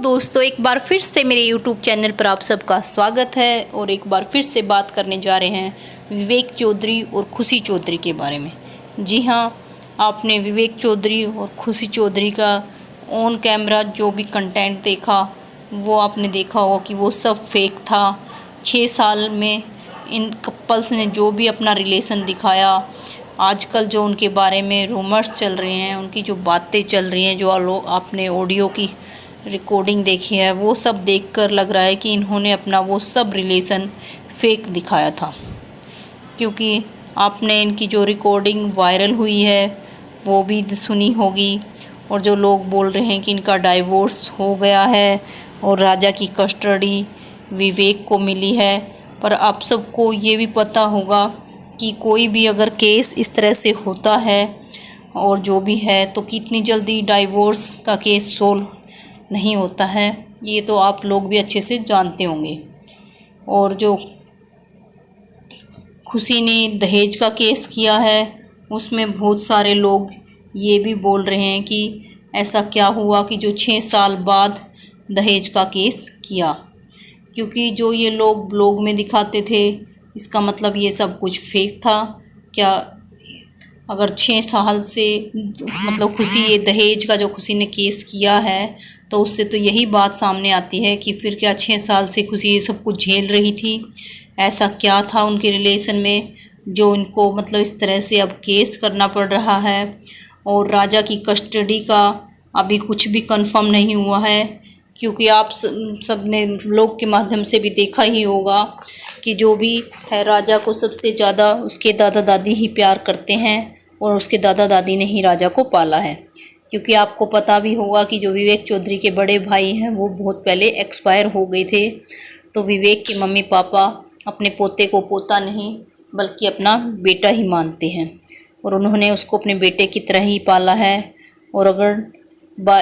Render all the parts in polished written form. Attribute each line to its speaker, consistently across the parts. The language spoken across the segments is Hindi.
Speaker 1: दोस्तों, एक बार फिर से मेरे YouTube चैनल पर आप सबका स्वागत है और एक बार फिर से बात करने जा रहे हैं विवेक चौधरी और खुशी चौधरी के बारे में। जी हाँ, आपने विवेक चौधरी और खुशी चौधरी का ऑन कैमरा जो भी कंटेंट देखा वो आपने देखा होगा कि वो सब फेक था। 6 साल में इन कपल्स ने जो भी अपना रिलेशन दिखाया, आजकल जो उनके बारे में रूमर्स चल रहे हैं, उनकी जो बातें चल रही हैं, जो आपने ऑडियो की रिकॉर्डिंग देखी है, वो सब देखकर लग रहा है कि इन्होंने अपना वो सब रिलेशन फेक दिखाया था। क्योंकि आपने इनकी जो रिकॉर्डिंग वायरल हुई है वो भी सुनी होगी, और जो लोग बोल रहे हैं कि इनका डाइवोर्स हो गया है और राजा की कस्टडी विवेक को मिली है। पर आप सबको ये भी पता होगा कि कोई भी अगर केस इस तरह से होता है और जो भी है, तो कितनी जल्दी डाइवोर्स का केस सोल्व नहीं होता है। ये तो आप लोग भी अच्छे से जानते होंगे। और जो खुशी ने दहेज का केस किया है, उसमें बहुत सारे लोग ये भी बोल रहे हैं कि ऐसा क्या हुआ कि जो 6 साल बाद दहेज का केस किया। क्योंकि जो ये लोग ब्लॉग में दिखाते थे, इसका मतलब ये सब कुछ फेक था क्या? अगर 6 साल से मतलब खुशी ये दहेज का जो खुशी ने केस किया है, तो उससे तो यही बात सामने आती है कि फिर क्या 6 साल से खुशी ये सब कुछ झेल रही थी? ऐसा क्या था उनके रिलेशन में जो इनको मतलब इस तरह से अब केस करना पड़ रहा है? और राजा की कस्टडी का अभी कुछ भी कंफर्म नहीं हुआ है, क्योंकि आप सब ने लोग के माध्यम से भी देखा ही होगा कि जो भी है, राजा को सबसे ज़्यादा उसके दादा दादी ही प्यार करते हैं और उसके दादा दादी ने ही राजा को पाला है। क्योंकि आपको पता भी होगा कि जो विवेक चौधरी के बड़े भाई हैं वो बहुत पहले एक्सपायर हो गए थे। तो विवेक के मम्मी पापा अपने पोते को पोता नहीं बल्कि अपना बेटा ही मानते हैं, और उन्होंने उसको अपने बेटे की तरह ही पाला है। और अगर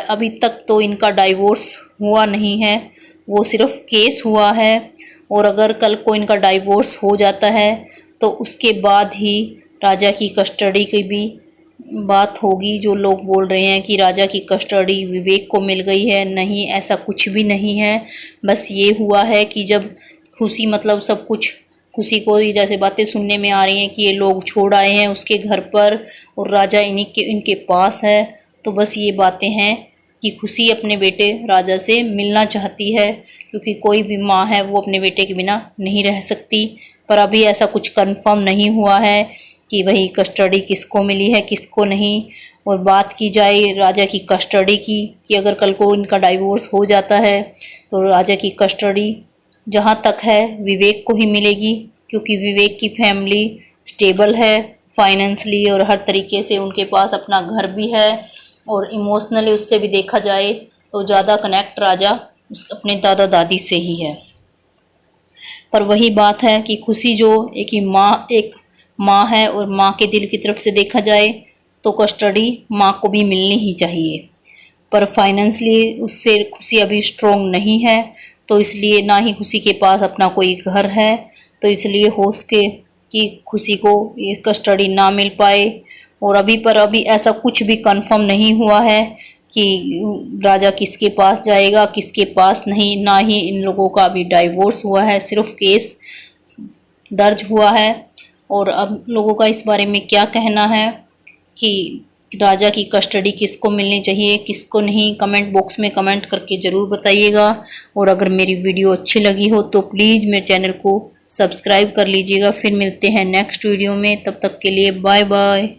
Speaker 1: अभी तक तो इनका डाइवोर्स हुआ नहीं है, वो सिर्फ केस हुआ है। और अगर कल को इनका डाइवोर्स हो जाता है तो उसके बाद ही राजा की कस्टडी की भी बात होगी। जो लोग बोल रहे हैं कि राजा की कस्टडी विवेक को मिल गई है, नहीं, ऐसा कुछ भी नहीं है। बस ये हुआ है कि जब खुशी मतलब सब कुछ खुशी को जैसे बातें सुनने में आ रही हैं कि ये लोग छोड़ आए हैं उसके घर पर और राजा इनके पास है, तो बस ये बातें हैं कि खुशी अपने बेटे राजा से मिलना चाहती है। क्योंकि कोई भी माँ है वो अपने बेटे के बिना नहीं रह सकती। पर अभी ऐसा कुछ कंफर्म नहीं हुआ है कि वही कस्टडी किसको मिली है किसको नहीं। और बात की जाए राजा की कस्टडी की, कि अगर कल को इनका डाइवोर्स हो जाता है तो राजा की कस्टडी जहाँ तक है विवेक को ही मिलेगी। क्योंकि विवेक की फैमिली स्टेबल है फाइनेंशली, और हर तरीके से उनके पास अपना घर भी है, और इमोशनली उससे भी देखा जाए तो ज़्यादा कनेक्ट राजा अपने दादा दादी से ही है। पर वही बात है कि खुशी जो एक माँ है, और माँ के दिल की तरफ से देखा जाए तो कस्टडी माँ को भी मिलनी ही चाहिए। पर फाइनेंशली उससे खुशी अभी स्ट्रॉन्ग नहीं है, तो इसलिए ना ही खुशी के पास अपना कोई घर है, तो इसलिए हो सके कि खुशी को ये कस्टडी ना मिल पाए। और अभी ऐसा कुछ भी कंफर्म नहीं हुआ है कि राजा किसके पास जाएगा किसके पास नहीं। ना ही इन लोगों का अभी डाइवोर्स हुआ है, सिर्फ केस दर्ज हुआ है। और अब लोगों का इस बारे में क्या कहना है कि राजा की कस्टडी किसको मिलनी चाहिए किसको नहीं, कमेंट बॉक्स में कमेंट करके ज़रूर बताइएगा। और अगर मेरी वीडियो अच्छी लगी हो तो प्लीज़ मेरे चैनल को सब्सक्राइब कर लीजिएगा। फिर मिलते हैं नेक्स्ट वीडियो में, तब तक के लिए बाय बाय।